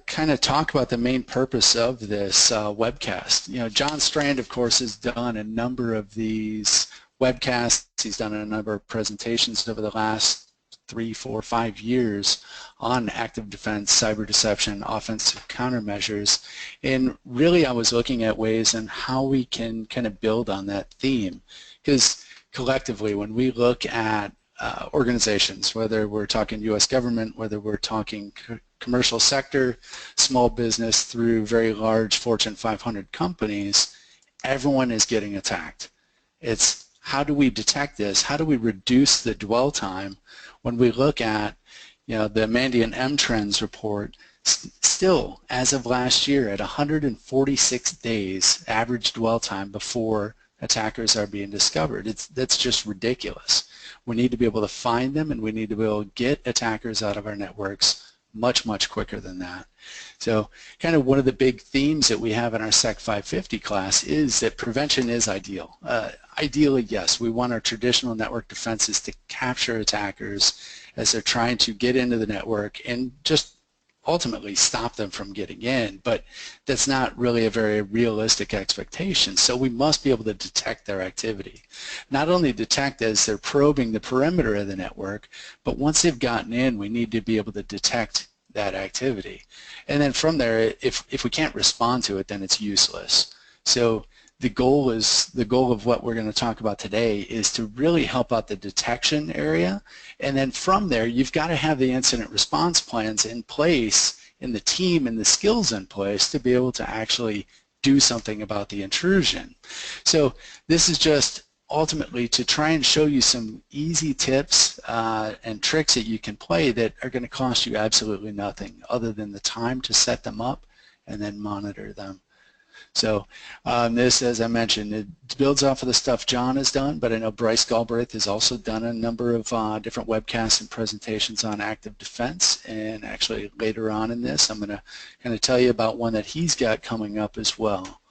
kind of talk about the main purpose of this webcast. You know, John Strand, of course, has done a number of these webcasts. He's done a number of presentations over the last 3, 4, 5 years on active defense, cyber deception, offensive countermeasures. And really I was looking at ways and how we can kind of build on that theme. Because collectively, when we look at organizations, whether we're talking U.S. government, whether we're talking commercial sector, small business, through very large Fortune 500 companies, everyone is getting attacked. It's how do we detect this? How do we reduce the dwell time? When we look at, you know, the Mandiant M Trends report, still, as of last year, at 146 days average dwell time before attackers are being discovered. That's just ridiculous. We need to be able to find them, and we need to be able to get attackers out of our networks much, much quicker than that. So kind of one of the big themes that we have in our SEC 550 class is that prevention is ideal. Ideally, yes, we want our traditional network defenses to capture attackers as they're trying to get into the network and just ultimately stop them from getting in, but that's not really a very realistic expectation. So we must be able to detect their activity. Not only detect as they're probing the perimeter of the network, but once they've gotten in, we need to be able to detect that activity. And then from there, if we can't respond to it, then it's useless. So the goal of what we're going to talk about today is to really help out the detection area, and then from there you've got to have the incident response plans in place and the team and the skills in place to be able to actually do something about the intrusion. So this is just ultimately to try and show you some easy tips and tricks that you can play that are going to cost you absolutely nothing other than the time to set them up and then monitor them. So this, as I mentioned, it builds off of the stuff John has done, but I know Bryce Galbraith has also done a number of different webcasts and presentations on active defense, and actually later on in this I'm going to kind of tell you about one that he's got coming up as well.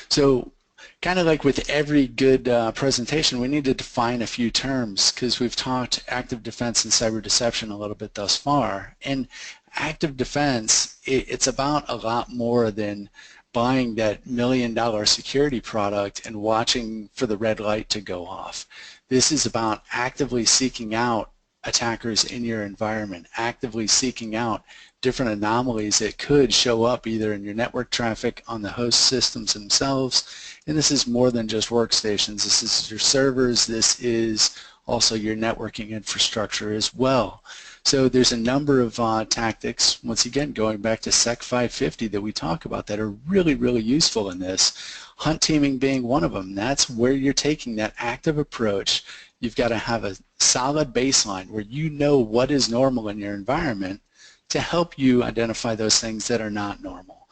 So kind of like with every good presentation, we need to define a few terms because we've talked active defense and cyber deception a little bit thus far. And active defense, it's about a lot more than buying that $1 million security product and watching for the red light to go off. This is about actively seeking out attackers in your environment, actively seeking out different anomalies that could show up either in your network traffic, on the host systems themselves, and this is more than just workstations. This is your servers, this is also your networking infrastructure as well. So there's a number of tactics, once again going back to SEC 550 that we talk about that are really, really useful in this. Hunt teaming being one of them. That's where you're taking that active approach. You've got to have a solid baseline where you know what is normal in your environment to help you identify those things that are not normal.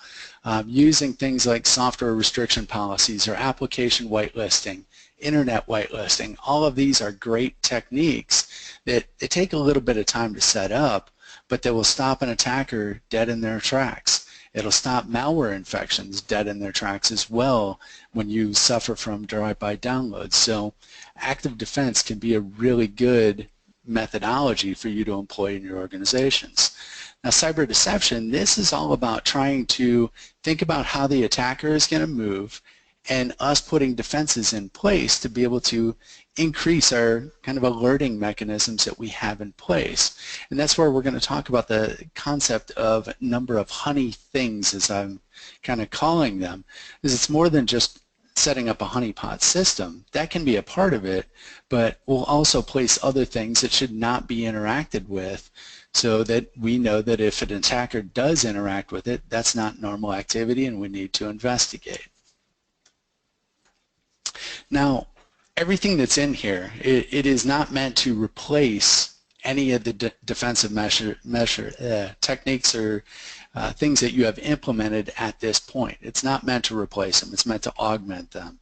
Using things like software restriction policies or application whitelisting, internet whitelisting, all of these are great techniques that they take a little bit of time to set up, but they will stop an attacker dead in their tracks. It'll stop malware infections dead in their tracks as well when you suffer from drive-by downloads. So active defense can be a really good methodology for you to employ in your organizations. Now, cyber deception, this is all about trying to think about how the attacker is going to move and us putting defenses in place to be able to increase our kind of alerting mechanisms that we have in place. And that's where we're going to talk about the concept of number of honey things, as I'm kind of calling them, because it's more than just setting up a honeypot system. That can be a part of it, but we'll also place other things that should not be interacted with so that we know that if an attacker does interact with it, that's not normal activity and we need to investigate. Now, everything that's in here, it is not meant to replace any of the defensive techniques or things that you have implemented at this point. It's not meant to replace them. It's meant to augment them.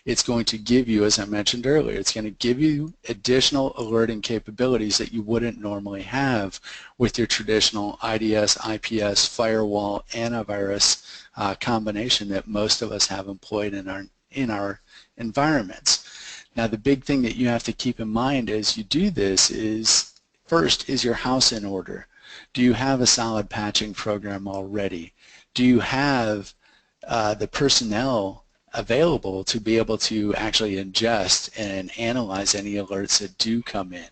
It's going to give you, as I mentioned earlier, it's going to give you additional alerting capabilities that you wouldn't normally have with your traditional IDS, IPS, firewall, antivirus combination that most of us have employed in our environments. Now, the big thing that you have to keep in mind as you do this is, first, is your house in order? Do you have a solid patching program already? Do you have the personnel available to be able to actually ingest and analyze any alerts that do come in?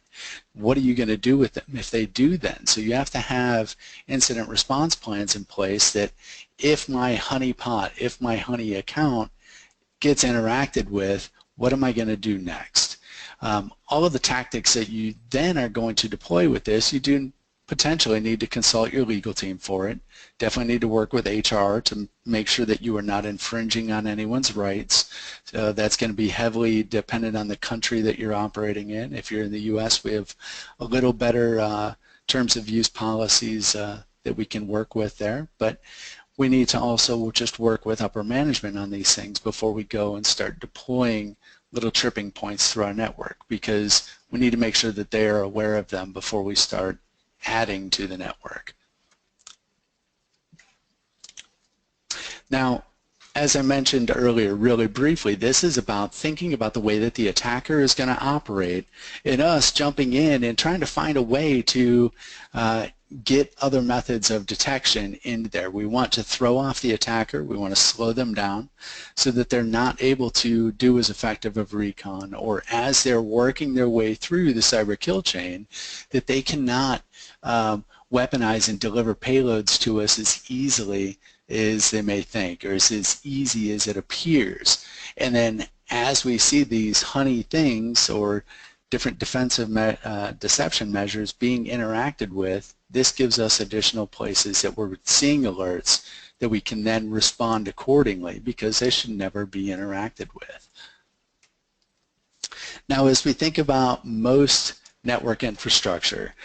What are you going to do with them if they do then? So you have to have incident response plans in place that if my Honeypot, if my Honey account gets interacted with, what am I going to do next? All of the tactics that you then are going to deploy with this, you do potentially need to consult your legal team for it. Definitely need to work with HR to make sure that you are not infringing on anyone's rights. So that's going to be heavily dependent on the country that you're operating in. If you're in the U.S., we have a little better terms of use policies that we can work with there. But we need to also just work with upper management on these things before we go and start deploying little tripping points through our network, because we need to make sure that they are aware of them before we start adding to the network. Now, as I mentioned earlier, really briefly, this is about thinking about the way that the attacker is going to operate, and us jumping in and trying to find a way to get other methods of detection in there. We want to throw off the attacker. We want to slow them down so that they're not able to do as effective of recon, or as they're working their way through the cyber kill chain, that they cannot weaponize and deliver payloads to us as easily as they may think, or as easy as it appears. And then as we see these honey things or different defensive deception measures being interacted with, this gives us additional places that we're seeing alerts that we can then respond accordingly, because they should never be interacted with. Now, as we think about most network infrastructure,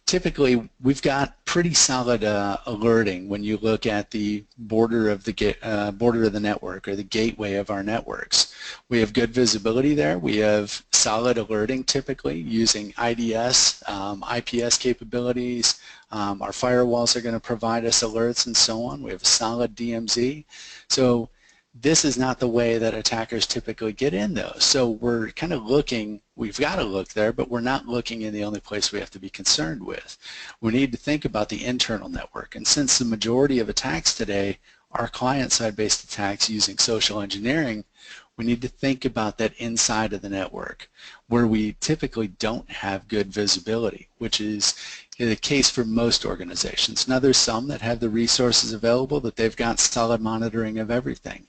typically we've got pretty solid alerting when you look at the border of the network, or the gateway of our networks. We have good visibility there. We have solid alerting typically using IDS, IPS capabilities. Our firewalls are going to provide us alerts and so on. We have a solid DMZ. So this is not the way that attackers typically get in though. So we're kind of looking, we've got to look there, but we're not looking in the only place we have to be concerned with. We need to think about the internal network. And since the majority of attacks today are client-side based attacks using social engineering, we need to think about that inside of the network, where we typically don't have good visibility, which is the case for most organizations. Now, there's some that have the resources available, that they've got solid monitoring of everything.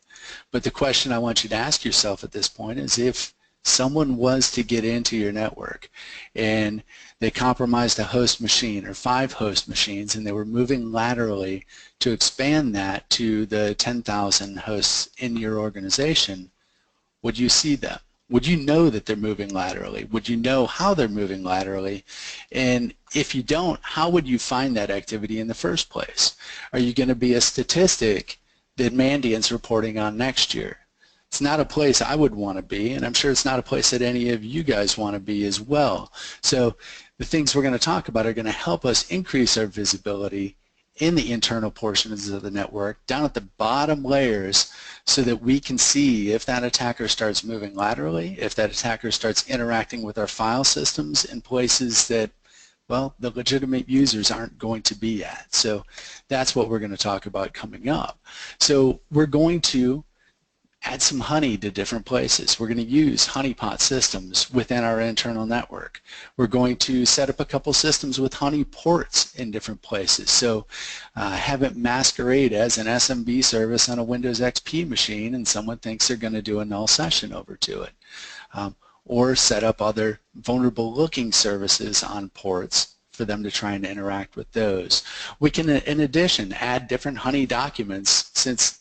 But the question I want you to ask yourself at this point is, if someone was to get into your network and they compromised a host machine or 5 host machines, and they were moving laterally to expand that to the 10,000 hosts in your organization, would you see them? Would you know that they're moving laterally? Would you know how they're moving laterally? And if you don't, how would you find that activity in the first place? Are you going to be a statistic that Mandiant's reporting on next year? It's not a place I would want to be, and I'm sure it's not a place that any of you guys want to be as well. So the things we're going to talk about are going to help us increase our visibility in the internal portions of the network, down at the bottom layers, so that we can see if that attacker starts moving laterally, if that attacker starts interacting with our file systems in places that, well, the legitimate users aren't going to be at. So that's what we're going to talk about coming up. So we're going to add some honey to different places. We're going to use honeypot systems within our internal network. We're going to set up a couple systems with honeyports in different places. So have it masquerade as an SMB service on a Windows XP machine, and someone thinks they're going to do a null session over to it. Or set up other vulnerable looking services on ports for them to try and interact with those. We can, in addition, add different honey documents, since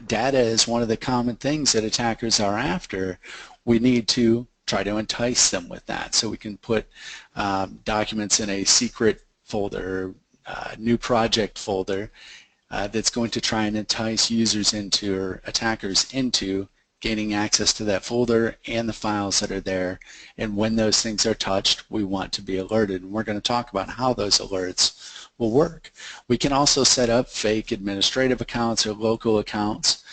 data is one of the common things that attackers are after. We need to try to entice them with that. So we can put documents in a secret folder, new project folder, that's going to try and entice users into, or attackers into, gaining access to that folder and the files that are there. And when those things are touched, we want to be alerted. And we're going to talk about how those alerts will work. We can also set up fake administrative accounts or local accounts.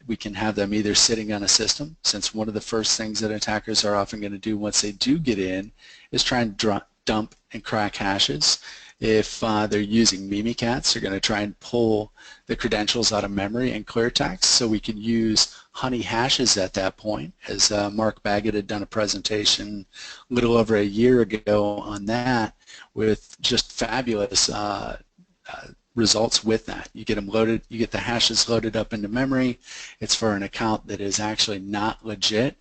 We can have them either sitting on a system, since one of the first things that attackers are often going to do once they do get in is try and dump and crack hashes. If they're using Mimikatz, they're going to try and pull the credentials out of memory and clear text, so we can use honey hashes at that point, as Mark Baggett had done a presentation a little over a year ago on that, with just fabulous results with that. You get them loaded, you get the hashes loaded up into memory. It's for an account that is actually not legit,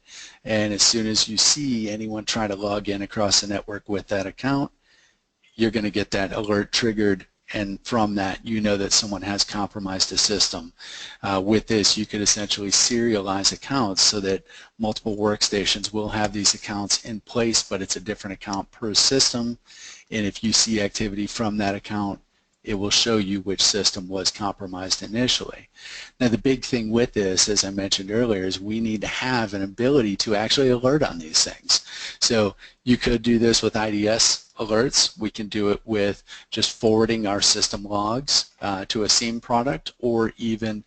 and as soon as you see anyone try to log in across the network with that account, you're going to get that alert triggered, and from that you know that someone has compromised a system. With this, you could essentially serialize accounts so that multiple workstations will have these accounts in place, but it's a different account per system, and if you see activity from that account, it will show you which system was compromised initially. Now, the big thing with this, as I mentioned earlier, is we need to have an ability to actually alert on these things. So you could do this with IDS alerts. We can do it with just forwarding our system logs to a SIEM product, or even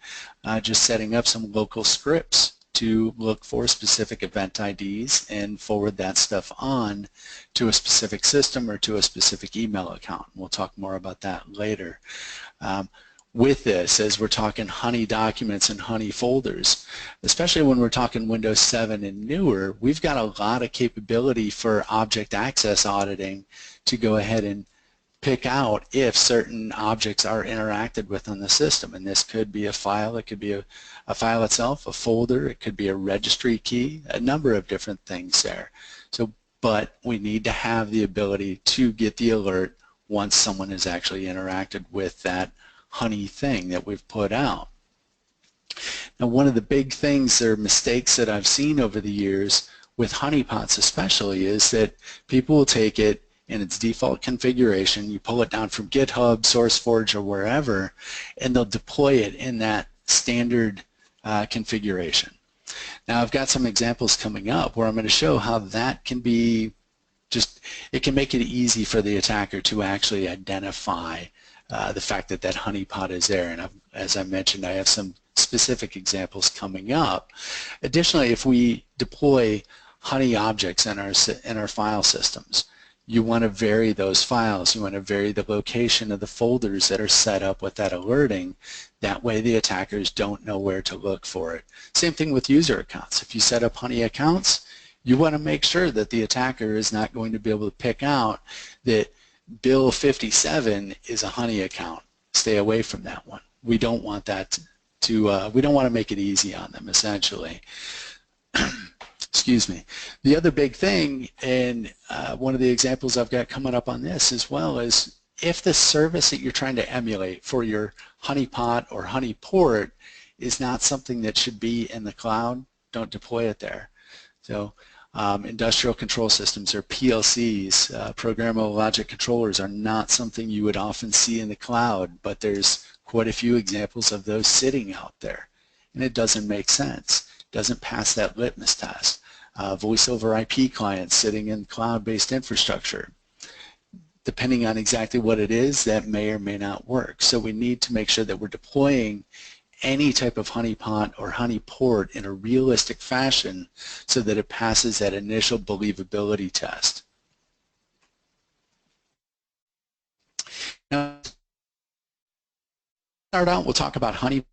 just setting up some local scripts to look for specific event IDs and forward that stuff on to a specific system or to a specific email account. We'll talk more about that later. With this, as we're talking Honey documents and Honey folders, especially when we're talking Windows 7 and newer, we've got a lot of capability for object access auditing to go ahead and pick out if certain objects are interacted with on the system. And this could be a file, it could be a file itself, a folder, it could be a registry key, a number of different things there. So, but we need to have the ability to get the alert once someone has actually interacted with that Honey thing that we've put out. Now, one of the big things or mistakes that I've seen over the years with honeypots especially is that people will take it in its default configuration, you pull it down from GitHub, SourceForge, or wherever, and they'll deploy it in that standard configuration. Now, I've got some examples coming up where I'm going to show how that can be just, it can make it easy for the attacker to actually identify the fact that that honeypot is there. And as I mentioned, I have some specific examples coming up. Additionally, if we deploy Honey objects in our file systems, you want to vary those files. You want to vary the location of the folders that are set up with that alerting. That way the attackers don't know where to look for it. Same thing with user accounts. If you set up Honey accounts, you want to make sure that the attacker is not going to be able to pick out that Bill 57 is a Honey account. Stay away from that one. We don't want that to, we don't want to make it easy on them, essentially. Excuse me. The other big thing, and one of the examples I've got coming up on this as well, is if the service that you're trying to emulate for your honeypot or honeyport is not something that should be in the cloud, don't deploy it there. So industrial control systems, or PLCs, programmable logic controllers, are not something you would often see in the cloud, but there's quite a few examples of those sitting out there, and it doesn't make sense. It doesn't pass that litmus test. Voice over IP clients sitting in cloud-based infrastructure. Depending on exactly what it is, that may or may not work. So we need to make sure that we're deploying any type of honeypot or honeyport in a realistic fashion so that it passes that initial believability test. Now, start out, we'll talk about honeypots.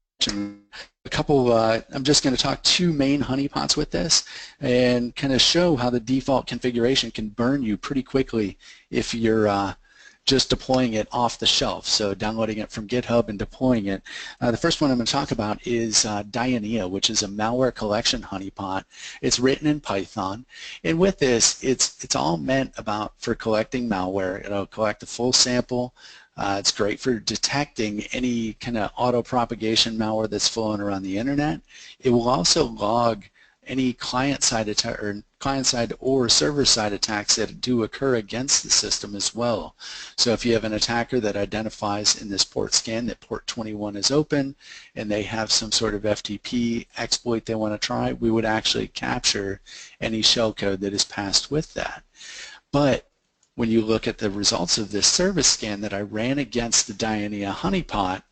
A couple, I'm just going to talk two main honeypots with this and kind of show how the default configuration can burn you pretty quickly if you're just deploying it off the shelf, so downloading it from GitHub and deploying it. The first one I'm going to talk about is Dionaea, which is a malware collection honeypot. It's written in Python, and with this, it's all meant for collecting malware. It'll collect a full sample. It's great for detecting any kind of auto-propagation malware that's flowing around the internet. It will also log any client-side attack or client-side or server-side attacks that do occur against the system as well. So if you have an attacker that identifies in this port scan that port 21 is open and they have some sort of FTP exploit they want to try, we would actually capture any shellcode that is passed with that. But when you look at the results of this service scan that I ran against the Dionaea honeypot,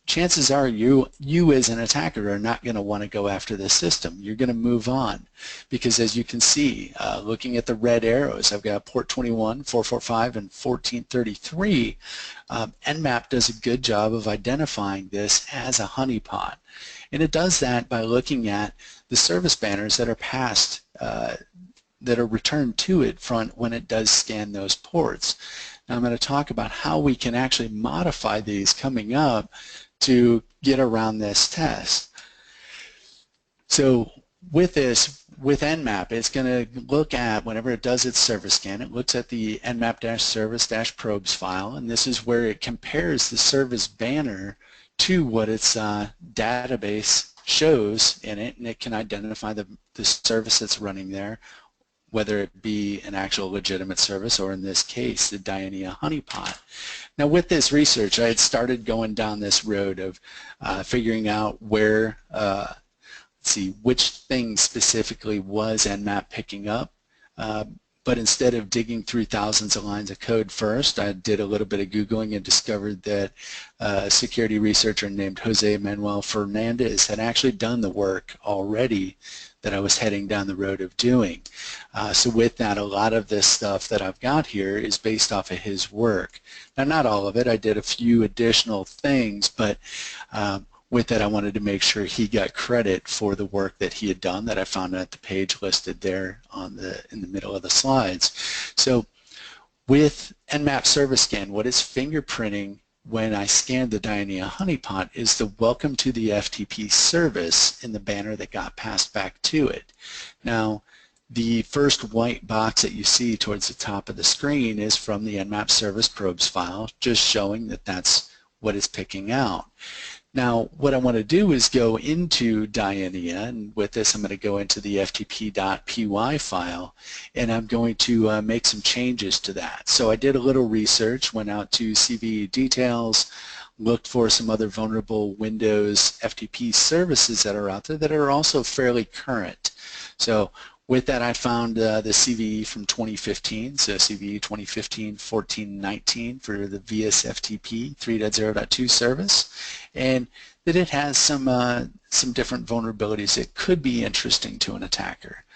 chances are you as an attacker are not going to want to go after this system. You're going to move on because, as you can see, looking at the red arrows, I've got port 21, 445, and 1433. Nmap does a good job of identifying this as a honeypot. And it does that by looking at the service banners that are passed, that are returned to it when it does scan those ports. Now I'm going to talk about how we can actually modify these coming up to get around this test. So with this, with Nmap, it's going to look at, whenever it does its service scan, it looks at the nmap-service-probes file, and this is where it compares the service banner to what its database shows in it, and it can identify the service that's running there, whether it be an actual legitimate service or, in this case, the Dionaea honeypot. Now with this research, I had started going down this road of figuring out where, let's see, which thing specifically was Nmap picking up. But instead of digging through thousands of lines of code first, I did a little bit of Googling and discovered that a security researcher named Jose Manuel Fernandez had actually done the work already that I was heading down the road of doing. So with that, a lot of this stuff that I've got here is based off of his work. Now, not all of it. I did a few additional things, but with that, I wanted to make sure he got credit for the work that he had done that I found at the page listed there in the middle of the slides. So with Nmap service scan, what it's fingerprinting when I scanned the Dionaea honeypot is the welcome to the FTP service in the banner that got passed back to it. Now, the first white box that you see towards the top of the screen is from the Nmap service probes file, just showing that that's what it's picking out. Now, what I want to do is go into Dionaea, and with this I'm going to go into the ftp.py file, and I'm going to make some changes to that. So I did a little research, went out to CVE details, looked for some other vulnerable Windows FTP services that are out there that are also fairly current. So with that, I found the CVE from 2015, so CVE 2015-1419 for the VSFTP 3.0.2 service, and that it has some different vulnerabilities that could be interesting to an attacker.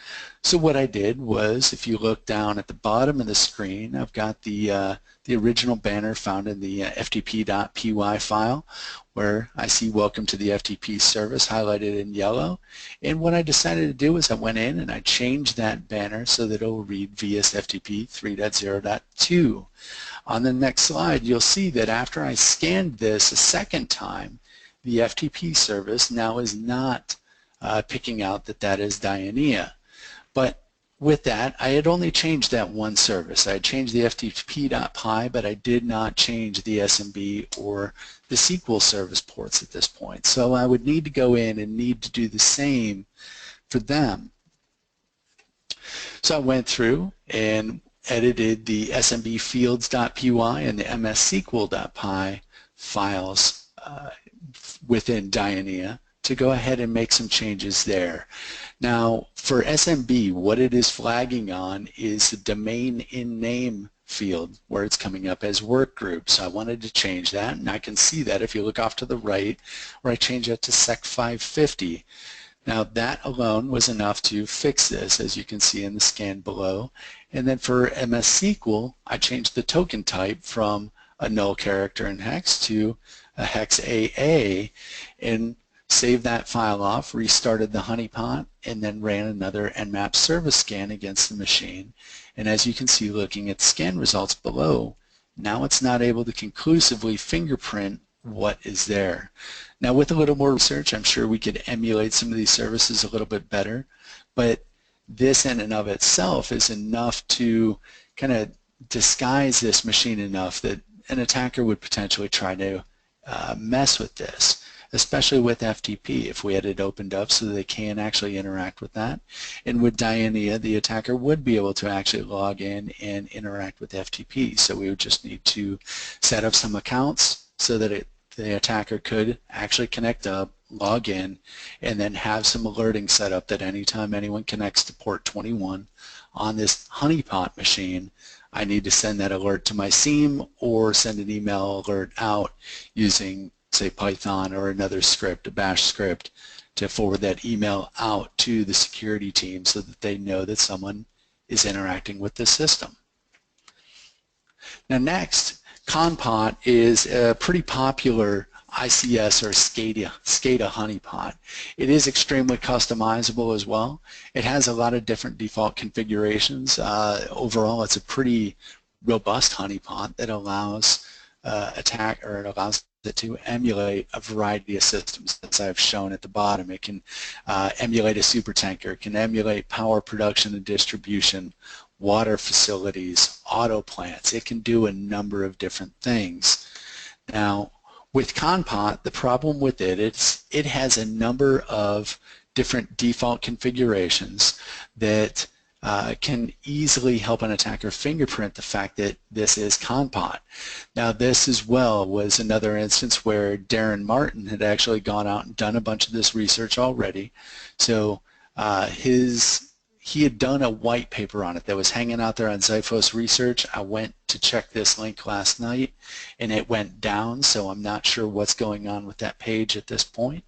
So what I did was, if you look down at the bottom of the screen, I've got the original banner found in the ftp.py file, where I see welcome to the FTP service highlighted in yellow. And what I decided to do is I went in and I changed that banner so that it will read VSFTP 3.0.2. On the next slide, you'll see that after I scanned this a second time, the FTP service now is not picking out that that is Dionaea. But with that, I had only changed that one service. I had changed the ftp.py, but I did not change the SMB or the SQL service ports at this point. So I would need to go in and need to do the same for them. So I went through and edited the SMB fields.py and the mssql.py files within Dionaea to go ahead and make some changes there. Now, for SMB, what it is flagging on is the domain in name field where it's coming up as work group. So I wanted to change that, and I can see that if you look off to the right, where I change that to sec 550. Now, that alone was enough to fix this, as you can see in the scan below. And then for MS-SQL, I changed the token type from a null character in hex to a hex AA, and saved that file off, restarted the honeypot, and then ran another Nmap service scan against the machine. And as you can see, looking at scan results below, now it's not able to conclusively fingerprint what is there. Now, with a little more research, I'm sure we could emulate some of these services a little bit better, but this in and of itself is enough to kind of disguise this machine enough that an attacker would potentially try to mess with this, especially with FTP, if we had it opened up so that they can actually interact with that. And with Dionaea, the attacker would be able to actually log in and interact with FTP. So we would just need to set up some accounts so that the attacker could actually connect up, log in, and then have some alerting set up that anytime anyone connects to port 21 on this honeypot machine, I need to send that alert to my SIEM or send an email alert out using say Python or another script, a bash script, to forward that email out to the security team so that they know that someone is interacting with the system. Now next, Conpot is a pretty popular ICS or SCADA honeypot. It is extremely customizable as well. It has a lot of different default configurations. Overall, it's a pretty robust honeypot that allows it allows it to emulate a variety of systems, as I've shown at the bottom. It can emulate a supertanker, it can emulate power production and distribution, water facilities, auto plants. It can do a number of different things. Now, with Conpot, the problem with it is it has a number of different default configurations that can easily help an attacker fingerprint the fact that this is Conpot. Now this as well was another instance where Darren Martin had actually gone out and done a bunch of this research already. So he had done a white paper on it that was hanging out there on Xiphos Research. I went to check this link last night and it went down, so I'm not sure what's going on with that page at this point.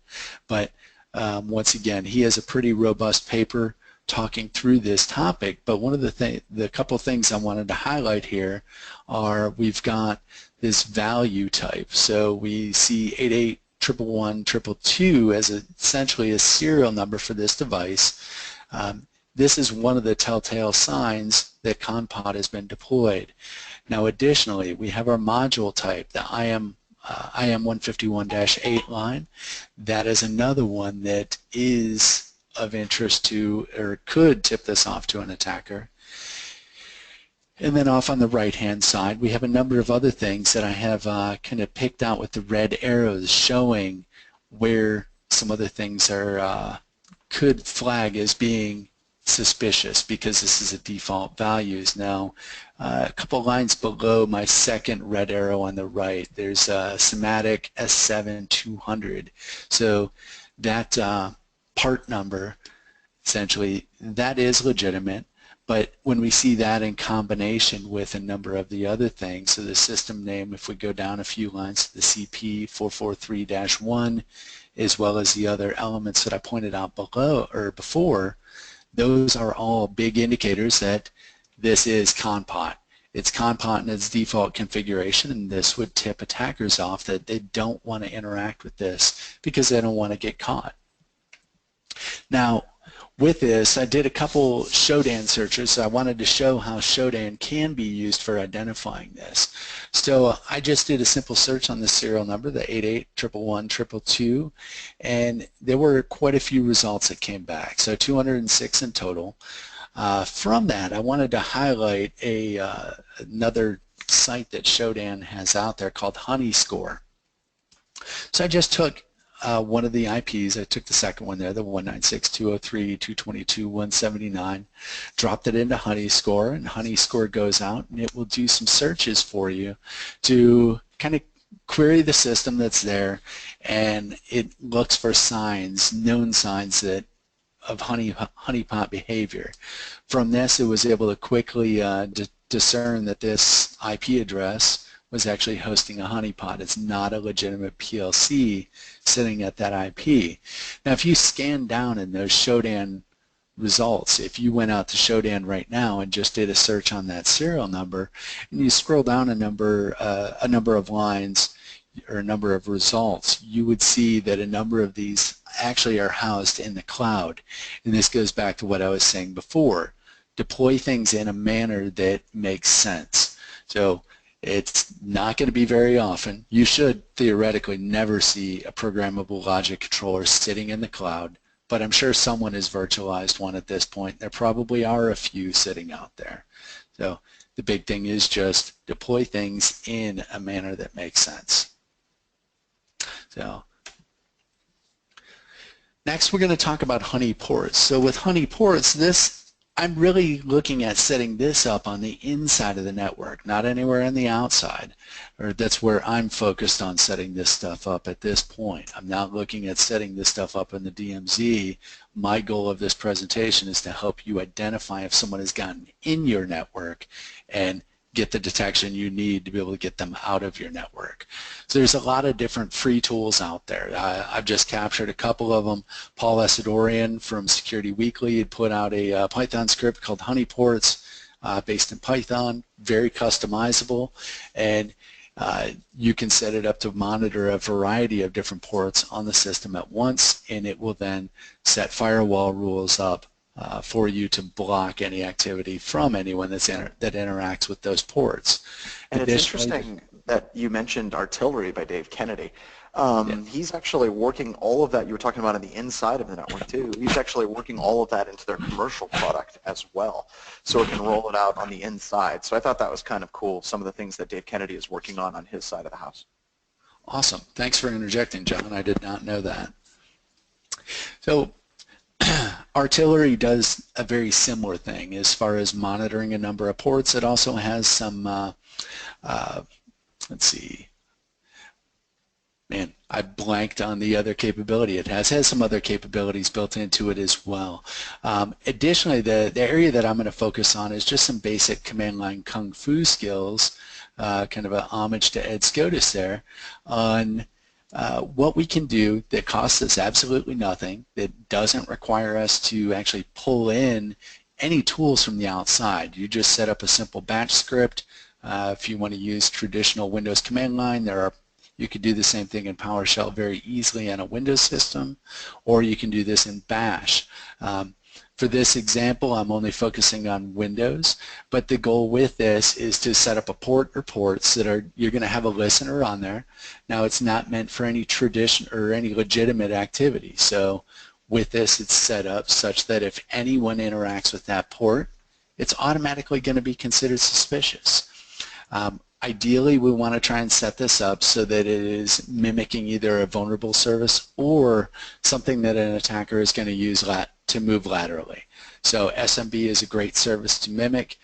But once again, he has a pretty robust paper talking through this topic. But one of the couple things I wanted to highlight here are we've got this value type. So we see 88111122 as essentially a serial number for this device. This is one of the telltale signs that Conpot has been deployed. Now additionally, we have our module type, the IM151-8 line. That is another one that is of interest to, or could tip this off to an attacker. And then off on the right-hand side, we have a number of other things that I have kind of picked out with the red arrows showing where some other things are could flag as being suspicious because this is a default values. Now, a couple lines below my second red arrow on the right, there's a Somatic S7200. So that part number, essentially, that is legitimate. But when we see that in combination with a number of the other things, so the system name, if we go down a few lines to the CP443-1, as well as the other elements that I pointed out below or before, those are all big indicators that this is Conpot. It's Conpot in its default configuration, and this would tip attackers off that they don't want to interact with this because they don't want to get caught. Now, with this, I did a couple Shodan searches. I wanted to show how Shodan can be used for identifying this. So I just did a simple search on the serial number, the 88111122, and there were quite a few results that came back, so 206 in total. From that, I wanted to highlight another site that Shodan has out there called HoneyScore. So I just took one of the IPs, I took the second one there, the 196.203.222.179, dropped it into HoneyScore, and HoneyScore goes out and it will do some searches for you to kind of query the system that's there, and it looks for signs, known signs that of honeypot behavior. From this, it was able to quickly discern that this IP address was actually hosting a honeypot. It's not a legitimate PLC sitting at that IP. Now, if you scan down in those Shodan results, if you went out to Shodan right now and just did a search on that serial number, and you scroll down a number of lines or a number of results, you would see that a number of these actually are housed in the cloud. And this goes back to what I was saying before. Deploy things in a manner that makes sense. So it's not going to be very often. You should theoretically never see a programmable logic controller sitting in the cloud, but I'm sure someone has virtualized one at this point. There probably are a few sitting out there. So the big thing is just deploy things in a manner that makes sense. So next we're going to talk about Honeyports. So with Honeyports, I'm really looking at setting this up on the inside of the network, not anywhere on the outside, or that's where I'm focused on setting this stuff up at this point. I'm not looking at setting this stuff up in the DMZ. My goal of this presentation is to help you identify if someone has gotten in your network and get the detection you need to be able to get them out of your network. So there's a lot of different free tools out there. I've just captured a couple of them. Paul Esadorian from Security Weekly had put out a Python script called Honeyports based in Python, very customizable, and you can set it up to monitor a variety of different ports on the system at once, and it will then set firewall rules up for you to block any activity from anyone that interacts with those ports. And it's interesting that you mentioned Artillery by Dave Kennedy. He's actually working all of that you were talking about on the inside of the network too. He's actually working all of that into their commercial product as well, so it can roll it out on the inside. So I thought that was kind of cool, some of the things that Dave Kennedy is working on his side of the house. Awesome. Thanks for interjecting, John. I did not know that. So Artillery does a very similar thing as far as monitoring a number of ports. It also has some, let's see, man, I blanked on the other capability. It has some other capabilities built into it as well. Additionally, the area that I'm going to focus on is just some basic command line kung fu skills, kind of a homage to Ed Scotus there, on what we can do that costs us absolutely nothing, that doesn't require us to actually pull in any tools from the outside. You just set up a simple batch script. If you want to use traditional Windows command line, you could do the same thing in PowerShell very easily on a Windows system, or you can do this in Bash. For this example, I'm only focusing on Windows, but the goal with this is to set up a port or ports that you're going to have a listener on there. Now, it's not meant for any tradition or any legitimate activity. So with this, it's set up such that if anyone interacts with that port, it's automatically going to be considered suspicious. Ideally, we want to try and set this up so that it is mimicking either a vulnerable service or something that an attacker is going to use to move laterally. So SMB is a great service to mimic.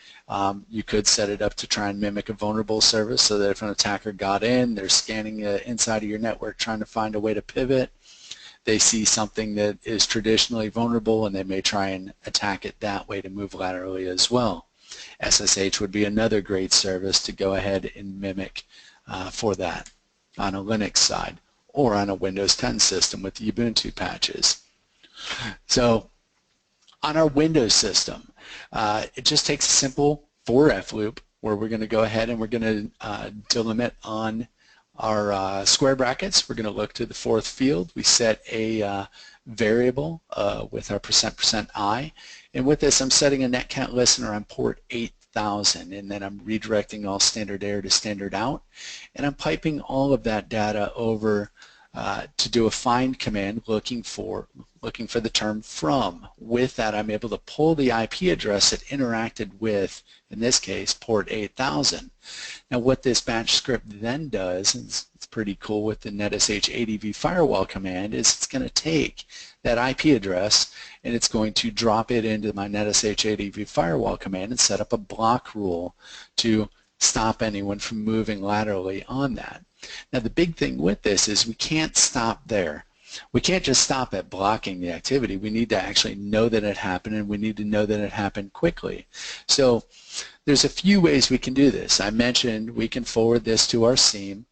You could set it up to try and mimic a vulnerable service so that if an attacker got in, they're scanning the inside of your network trying to find a way to pivot. They see something that is traditionally vulnerable and they may try and attack it that way to move laterally as well. SSH would be another great service to go ahead and mimic for that on a Linux side or on a Windows 10 system with the Ubuntu patches. So on our Windows system, it just takes a simple for-f loop where we're going to go ahead and we're going to delimit on our square brackets. We're going to look to the fourth field. We set a variable with our %%i, and with this I'm setting a netcat listener on port 8000, and then I'm redirecting all standard error to standard out, and I'm piping all of that data over to do a find command looking for the term from. With that, I'm able to pull the IP address that interacted with, in this case, port 8000. Now what this batch script then does, and it's pretty cool with the NetSH ADV firewall command, is it's going to take that IP address and it's going to drop it into my NetSH ADV firewall command and set up a block rule to stop anyone from moving laterally on that. Now the big thing with this is we can't stop there. We can't just stop at blocking the activity. We need to actually know that it happened, and we need to know that it happened quickly. So there's a few ways we can do this. I mentioned we can forward this to our SIEM,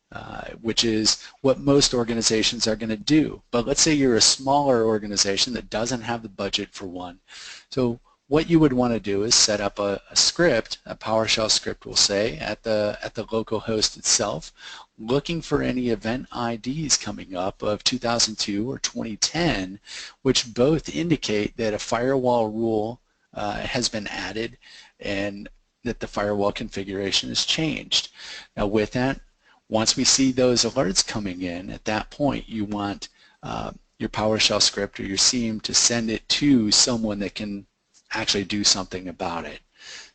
which is what most organizations are going to do. But let's say you're a smaller organization that doesn't have the budget for one. So what you would want to do is set up a script, a PowerShell script we'll say, at the local host itself, looking for any event IDs coming up of 2002 or 2010, which both indicate that a firewall rule has been added and that the firewall configuration has changed. Now with that, once we see those alerts coming in, at that point you want your PowerShell script or your SIEM to send it to someone that can actually do something about it.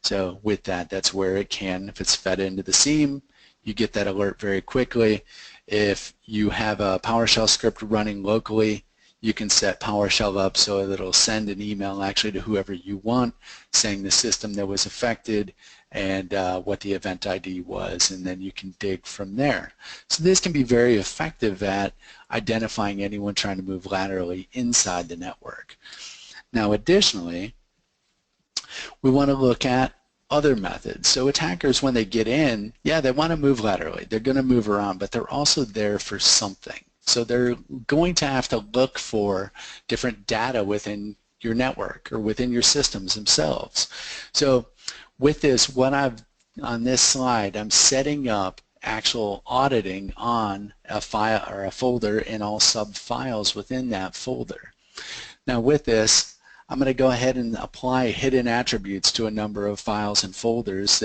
So with that, that's where it can, if it's fed into the SIEM, you get that alert very quickly. If you have a PowerShell script running locally, you can set PowerShell up so that it'll send an email actually to whoever you want saying the system that was affected and what the event ID was, and then you can dig from there. So this can be very effective at identifying anyone trying to move laterally inside the network. Now additionally, we want to look at other methods. So attackers, when they get in, yeah, they want to move laterally. They're going to move around, but they're also there for something. So they're going to have to look for different data within your network or within your systems themselves. So with this, on this slide, I'm setting up actual auditing on a file or a folder and all sub-files within that folder. Now with this, I'm going to go ahead and apply hidden attributes to a number of files and folders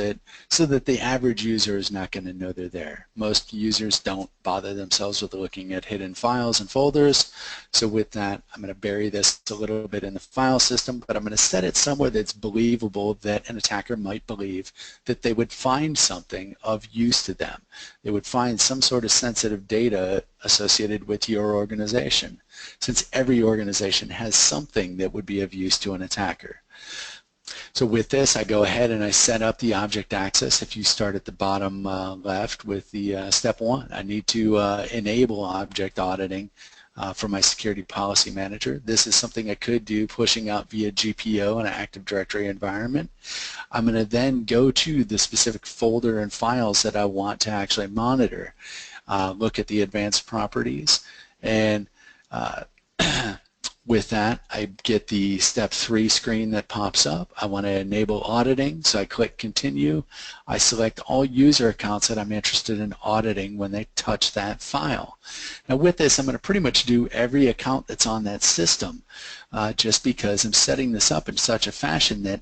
so that the average user is not going to know they're there. Most users don't bother themselves with looking at hidden files and folders. So with that, I'm going to bury this a little bit in the file system, but I'm going to set it somewhere that's believable that an attacker might believe that they would find something of use to them. They would find some sort of sensitive data associated with your organization, since every organization has something that would be of use to an attacker. So with this, I go ahead and I set up the object access. If you start at the bottom left with the step 1, I need to enable object auditing for my security policy manager. This is something I could do pushing out via GPO in an Active Directory environment. I'm going to then go to the specific folder and files that I want to actually monitor, look at the advanced properties, and with that, I get the step 3 screen that pops up. I want to enable auditing, so I click continue. I select all user accounts that I'm interested in auditing when they touch that file. Now with this, I'm going to pretty much do every account that's on that system just because I'm setting this up in such a fashion that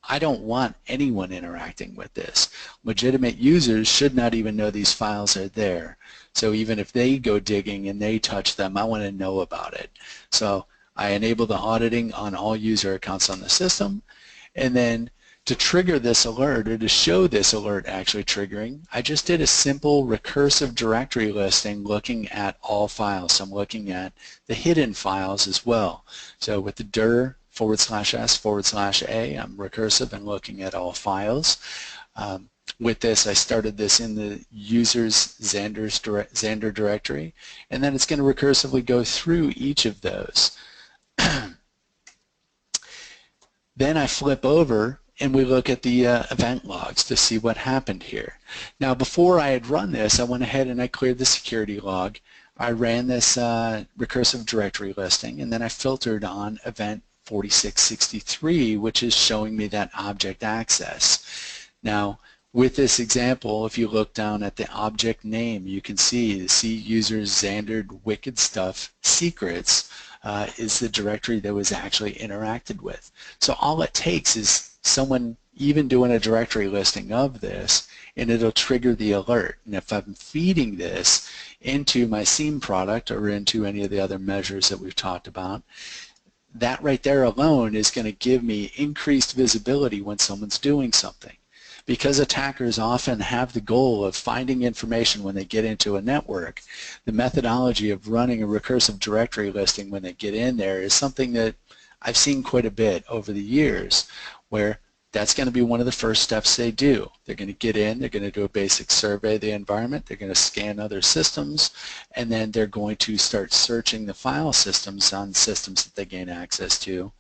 I don't want anyone interacting with this. Legitimate users should not even know these files are there. So even if they go digging and they touch them, I want to know about it. So I enable the auditing on all user accounts on the system, and then to trigger this alert or to show this alert actually triggering, I just did a simple recursive directory listing looking at all files. So I'm looking at the hidden files as well. So with the dir /s/a, I'm recursive and looking at all files. With this, I started this in the user's Xander directory, and then it's going to recursively go through each of those. Then I flip over and we look at the event logs to see what happened here. Now before I had run this, I went ahead and I cleared the security log. I ran this recursive directory listing, and then I filtered on event 4663, which is showing me that object access. Now with this example, if you look down at the object name, you can see users Xandered wicked stuff secrets is the directory that was actually interacted with. So all it takes is someone even doing a directory listing of this, and it'll trigger the alert. And if I'm feeding this into my SIEM product or into any of the other measures that we've talked about, that right there alone is going to give me increased visibility when someone's doing something. Because attackers often have the goal of finding information when they get into a network, the methodology of running a recursive directory listing when they get in there is something that I've seen quite a bit over the years, where that's going to be one of the first steps they do. They're going to get in, they're going to do a basic survey of the environment, they're going to scan other systems, and then they're going to start searching the file systems on systems that they gain access to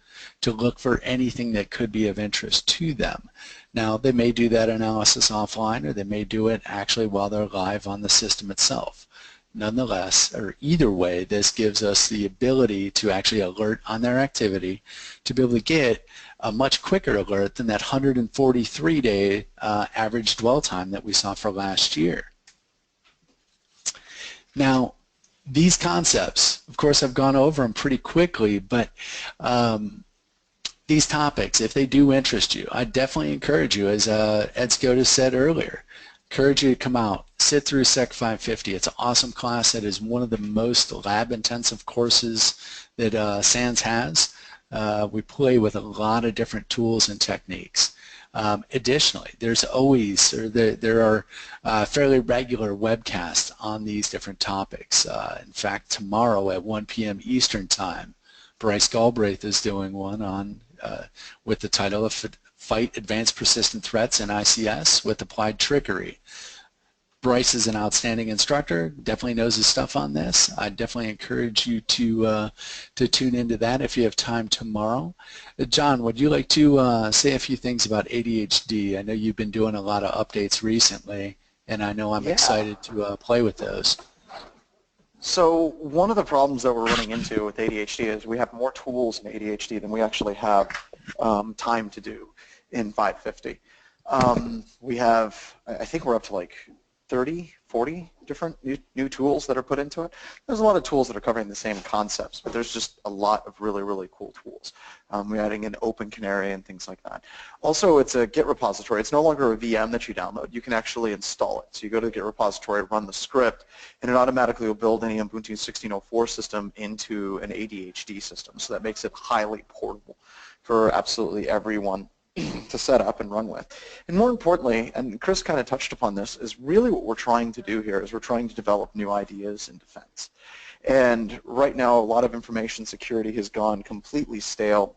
look for anything that could be of interest to them. Now, they may do that analysis offline, or they may do it actually while they're live on the system itself. Nonetheless, or either way, this gives us the ability to actually alert on their activity, to be able to get a much quicker alert than that 143-day average dwell time that we saw for last year. Now, these concepts, of course, I've gone over them pretty quickly, but these topics, if they do interest you, I definitely encourage you, as Ed Skoda said earlier, encourage you to come out, sit through Sec 550. It's an awesome class. It is one of the most lab-intensive courses that SANS has. We play with a lot of different tools and techniques. Additionally, there's always, or there are fairly regular webcasts on these different topics. In fact, tomorrow at 1 p.m. Eastern Time, Bryce Galbraith is doing one on with the title of Fight Advanced Persistent Threats in ICS with Applied Trickery. Bryce is an outstanding instructor, definitely knows his stuff on this. I definitely encourage you to tune into that if you have time tomorrow. John, would you like to say a few things about ADHD? I know you've been doing a lot of updates recently, and I know I'm Yeah. excited to play with those. So one of the problems that we're running into with ADHD is we have more tools in ADHD than we actually have time to do in 550. We have, I think we're up to like 30, 40 different new tools that are put into it. There's a lot of tools that are covering the same concepts, but there's just a lot of really, really cool tools. We're adding in Open Canary and things like that. Also, it's a Git repository. It's no longer a VM that you download. You can actually install it. So you go to the Git repository, run the script, and it automatically will build any Ubuntu 16.04 system into an ADHD system. So that makes it highly portable for absolutely everyone to set up and run with. And more importantly, and Chris kind of touched upon this, is really what we're trying to do here is we're trying to develop new ideas in defense. And right now, a lot of information security has gone completely stale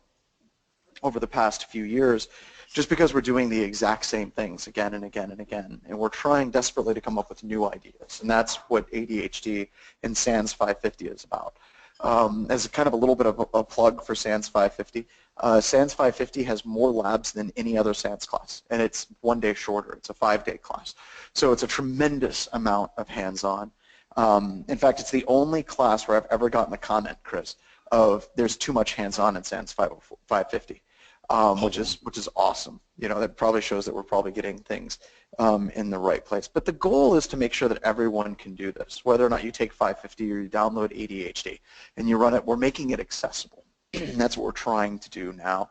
over the past few years just because we're doing the exact same things again and again and again. And we're trying desperately to come up with new ideas. And that's what ADHD and SANS 550 is about. As kind of a little bit of a plug for SANS 550, SANS 550 has more labs than any other SANS class, and it's 1 day shorter. It's a 5-day class. So it's a tremendous amount of hands-on. In fact, it's the only class where I've ever gotten a comment, Chris, of there's too much hands-on in SANS 550, which is awesome. You know, that probably shows that we're probably getting things in the right place. But the goal is to make sure that everyone can do this, whether or not you take 550 or you download ADHD and you run it. We're making it accessible. And that's what we're trying to do now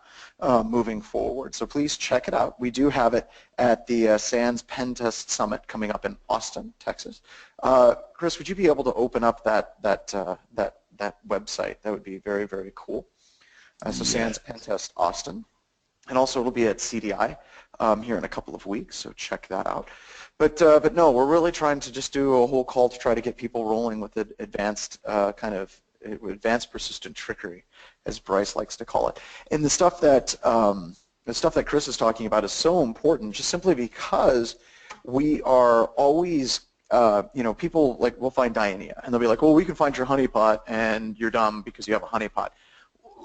moving forward. So please check it out. We do have it at the SANS Pen Test Summit coming up in Austin, Texas. Chris, would you be able to open up that website? That would be very, very cool. So SANS Pen Test Austin. And also it'll be at CDI here in a couple of weeks, so check that out. But no, we're really trying to just do a whole call to try to get people rolling with advanced advanced persistent trickery, as Bryce likes to call it. And the stuff that Chris is talking about is so important, just simply because we are always, people like we'll find Dionaea, and they'll be like, well, we can find your honeypot, and you're dumb because you have a honeypot.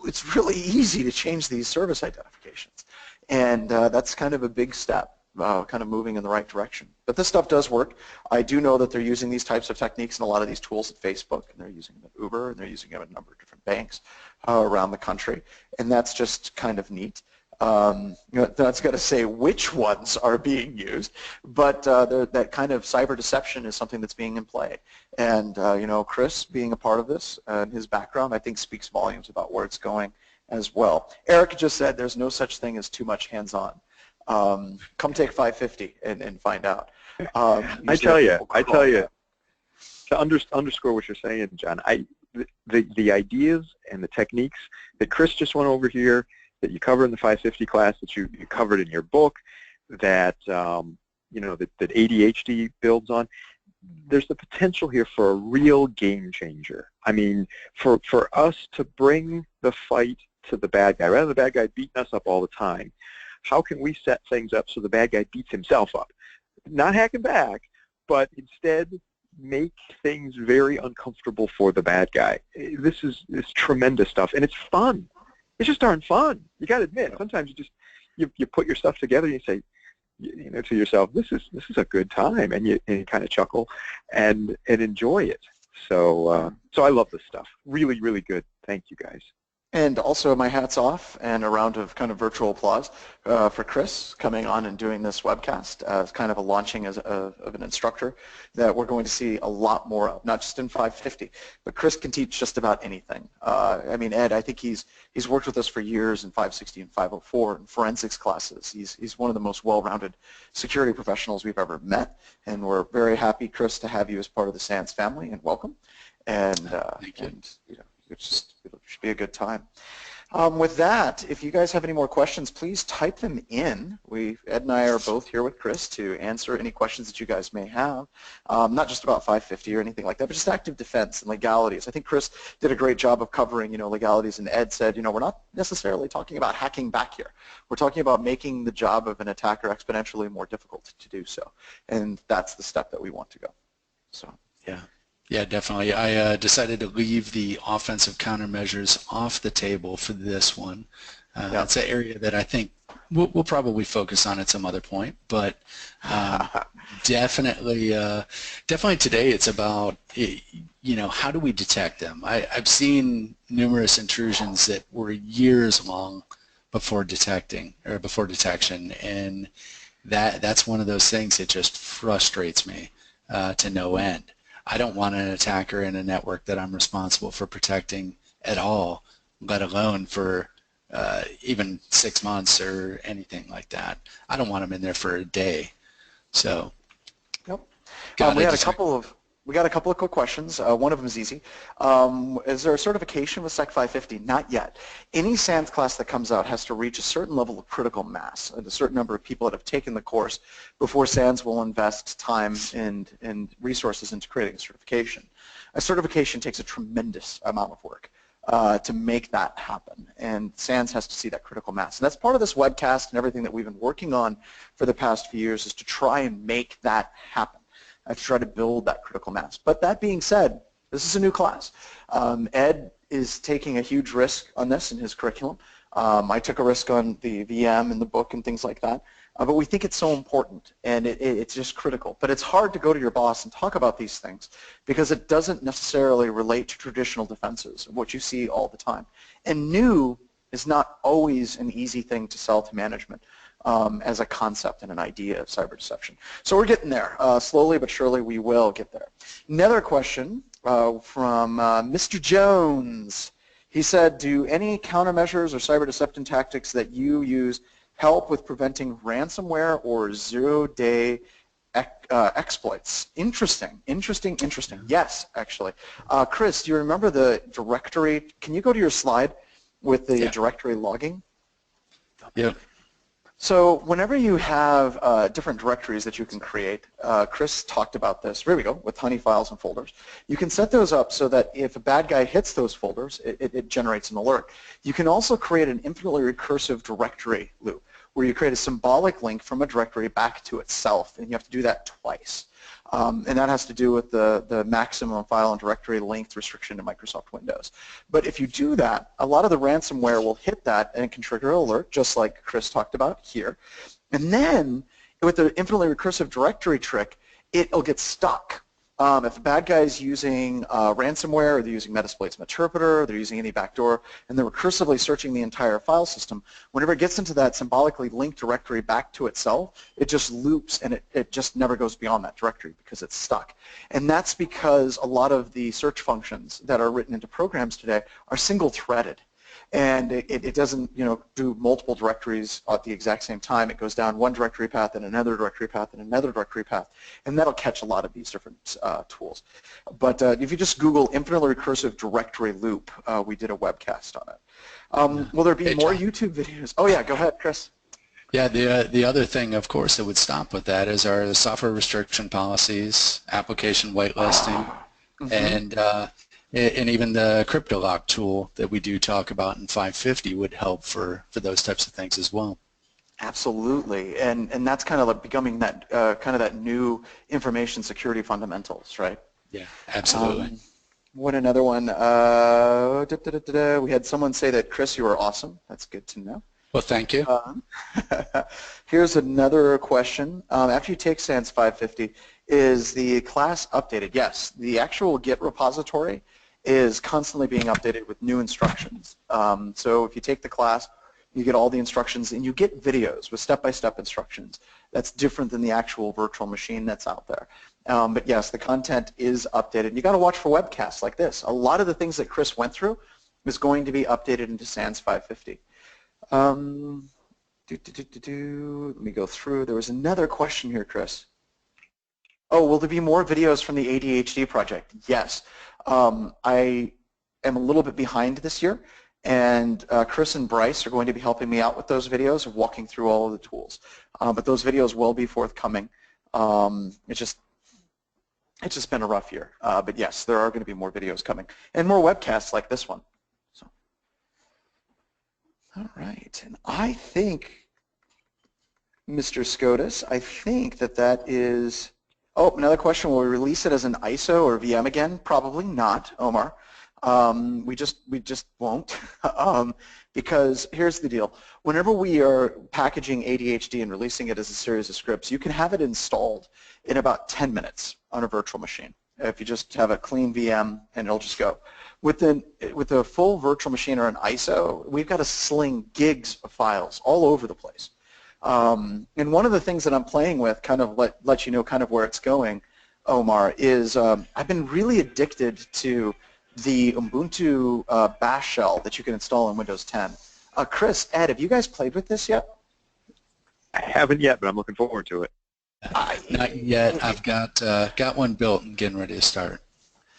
It's really easy to change these service identifications, and that's kind of a big step. Kind of moving in the right direction. But this stuff does work. I do know that they're using these types of techniques in a lot of these tools at Facebook, and they're using them at Uber, and they're using them at a number of different banks around the country, and that's just kind of neat. That's got to say which ones are being used, but that kind of cyber deception is something that's being in play. And Chris being a part of this and his background, I think speaks volumes about where it's going as well. Eric just said there's no such thing as too much hands-on. Come take 550 and find out. I tell you, to underscore what you're saying, John, the ideas and the techniques that Chris just went over here, that you cover in the 550 class, that you covered in your book, that that ADHD builds on, there's the potential here for a real game changer. I mean, for us to bring the fight to the bad guy, rather than the bad guy beating us up all the time, how can we set things up so the bad guy beats himself up? Not hacking back, but instead make things very uncomfortable for the bad guy. This is tremendous stuff, and it's fun. It's just darn fun. You got to admit, sometimes you put your stuff together and you say, to yourself, this is a good time, and you kind of chuckle and enjoy it. So I love this stuff. Really, really good. Thank you, guys. And also my hat's off and a round of kind of virtual applause for Chris coming on and doing this webcast as kind of a launching of an instructor that we're going to see a lot more of, not just in 550, but Chris can teach just about anything. I mean, Ed, I think he's worked with us for years in 560 and 504 and forensics classes. He's one of the most well-rounded security professionals we've ever met, and we're very happy, Chris, to have you as part of the SANS family, and welcome. And, Thank you. it should be a good time. With that, if you guys have any more questions, please type them in. Ed and I are both here with Chris to answer any questions that you guys may have, not just about 550 or anything like that, but just active defense and legalities. I think Chris did a great job of covering, legalities, and Ed said, we're not necessarily talking about hacking back here. We're talking about making the job of an attacker exponentially more difficult to do so, and that's the step that we want to go. So yeah. Yeah, definitely. I decided to leave the offensive countermeasures off the table for this one. It's an area that I think we'll probably focus on at some other point, but definitely today it's about, how do we detect them? I've seen numerous intrusions that were years long before detection, and that's one of those things that just frustrates me to no end. I don't want an attacker in a network that I'm responsible for protecting at all, let alone for even 6 months or anything like that. I don't want them in there for a day. So, yep. We got a couple of quick questions. One of them is easy. Is there a certification with SEC 550? Not yet. Any SANS class that comes out has to reach a certain level of critical mass, and a certain number of people that have taken the course before SANS will invest time and resources into creating a certification. A certification takes a tremendous amount of work to make that happen, and SANS has to see that critical mass. And that's part of this webcast and everything that we've been working on for the past few years, is to try and make that happen. To try to build that critical mass. But that being said, this is a new class. Ed is taking a huge risk on this in his curriculum. I took a risk on the VM and the book and things like that. But we think it's so important, and it's just critical. But it's hard to go to your boss and talk about these things because it doesn't necessarily relate to traditional defenses, what you see all the time. And new is not always an easy thing to sell to management. As a concept and an idea of cyber deception. So we're getting there. Slowly but surely we will get there. Another question from Mr. Jones. He said, do any countermeasures or cyber deception tactics that you use help with preventing ransomware or zero-day exploits? Interesting. Yes, actually. Chris, do you remember the directory? Can you go to your slide with the directory logging? Yeah. So whenever you have different directories that you can create, Chris talked about this, here we go, with honey files and folders. You can set those up so that if a bad guy hits those folders, it generates an alert. You can also create an infinitely recursive directory loop where you create a symbolic link from a directory back to itself, and you have to do that twice. And that has to do with the maximum file and directory length restriction in Microsoft Windows. But if you do that, a lot of the ransomware will hit that and it can trigger an alert, just like Chris talked about here. And then with the infinitely recursive directory trick, it'll get stuck. If a bad guy is using ransomware, or they're using Metasploit's interpreter, or they're using any backdoor, and they're recursively searching the entire file system, whenever it gets into that symbolically linked directory back to itself, it just loops and it just never goes beyond that directory because it's stuck. And that's because a lot of the search functions that are written into programs today are single-threaded. And it doesn't, do multiple directories at the exact same time. It goes down one directory path and another directory path and another directory path, and that'll catch a lot of these different tools. But if you just Google infinitely recursive directory loop, we did a webcast on it. Will there be more YouTube videos? Oh yeah, go ahead, Chris. Yeah, the other thing, of course, that would stop with that is our software restriction policies, application whitelisting, and even the CryptoLock tool that we do talk about in 550 would help for those types of things as well. Absolutely, and that's kind of like becoming that that new information security fundamentals, right? Yeah, absolutely. What another one? We had someone say that, Chris, you are awesome. That's good to know. Well, thank you. Here's another question. After you take SANS 550, is the class updated? Yes, the actual Git repository is constantly being updated with new instructions. So if you take the class, you get all the instructions, and you get videos with step-by-step instructions. That's different than the actual virtual machine that's out there. But yes, the content is updated. You got to watch for webcasts like this. A lot of the things that Chris went through is going to be updated into SANS 550. Let me go through. There was another question here, Chris. Oh, will there be more videos from the ADHD project? Yes. I am a little bit behind this year, And Chris and Bryce are going to be helping me out with those videos and walking through all of the tools. But those videos will be forthcoming. It's just been a rough year. But yes, there are going to be more videos coming and more webcasts like this one. So, all right. And I think, Mr. Scotus, I think that is, oh, another question, will we release it as an ISO or VM again? Probably not, Omar. We just won't, because here's the deal. Whenever we are packaging ADHD and releasing it as a series of scripts, you can have it installed in about 10 minutes on a virtual machine. If you just have a clean VM and it'll just go. With a full virtual machine or an ISO, we've got to sling gigs of files all over the place. And one of the things that I'm playing with, kind of let you know kind of where it's going, Omar, is I've been really addicted to the Ubuntu bash shell that you can install in Windows 10. Chris, Ed, have you guys played with this yet? I haven't yet, but I'm looking forward to it. Not yet. I've got one built and getting ready to start.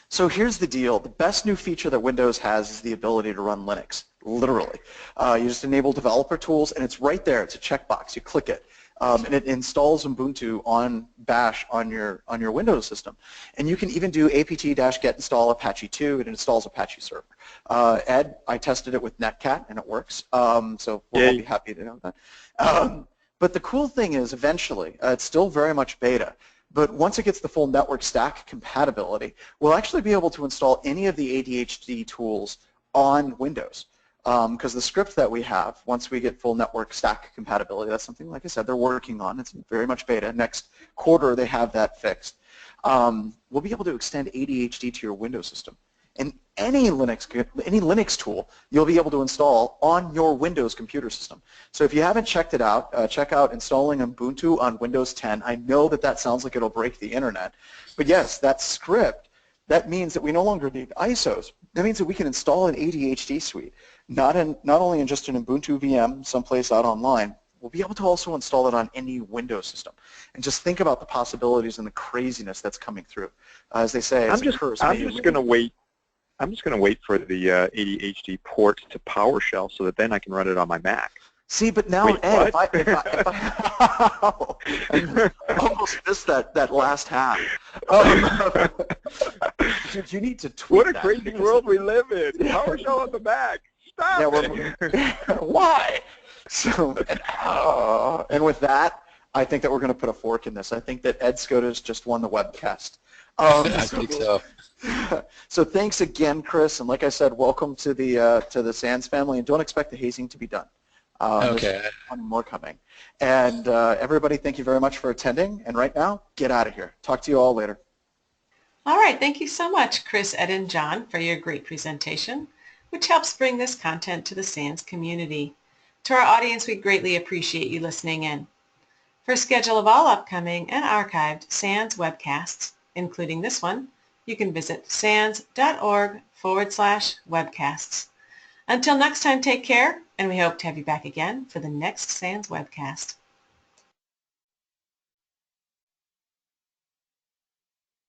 So here's the deal. The best new feature that Windows has is the ability to run Linux, literally. You just enable developer tools, and it's right there. It's a checkbox. You click it. And it installs Ubuntu on Bash on your Windows system. And you can even do apt-get install Apache 2. It installs Apache server. Ed, I tested it with Netcat, and it works. So we'll all be happy to know that. But the cool thing is, eventually, it's still very much beta, but once it gets the full network stack compatibility, we'll actually be able to install any of the ADHD tools on Windows. Because the script that we have, once we get full network stack compatibility, that's something, like I said, they're working on. It's very much beta. Next quarter, they have that fixed. We'll be able to extend ADHD to your Windows system. And any Linux tool you'll be able to install on your Windows computer system. So if you haven't checked it out, check out installing Ubuntu on Windows 10. I know that sounds like it'll break the internet. But yes, that script, that means that we no longer need ISOs. That means that we can install an ADHD suite, not only in just an Ubuntu VM someplace out online. We'll be able to also install it on any Windows system. And just think about the possibilities and the craziness that's coming through. As they say, I'm just going to wait. I'm just going to wait for the ADHD port to PowerShell so that then I can run it on my Mac. See, but now, Wait, Ed, if I almost missed that last half. You need to tweet What a crazy world we live in. PowerShell on the Mac. Stop it. Why? So, and with that, I think that we're going to put a fork in this. I think that Ed Scotus just won the webcast. I think so. So thanks again, Chris, and like I said, welcome to the SANS family, and don't expect the hazing to be done. Okay. There's one more coming. And everybody, thank you very much for attending, and right now, get out of here. Talk to you all later. All right, thank you so much, Chris, Ed, and John, for your great presentation, which helps bring this content to the SANS community. To our audience, we greatly appreciate you listening in. For a schedule of all upcoming and archived SANS webcasts, including this one, you can visit sans.org/webcasts. Until next time, take care, and we hope to have you back again for the next SANS webcast.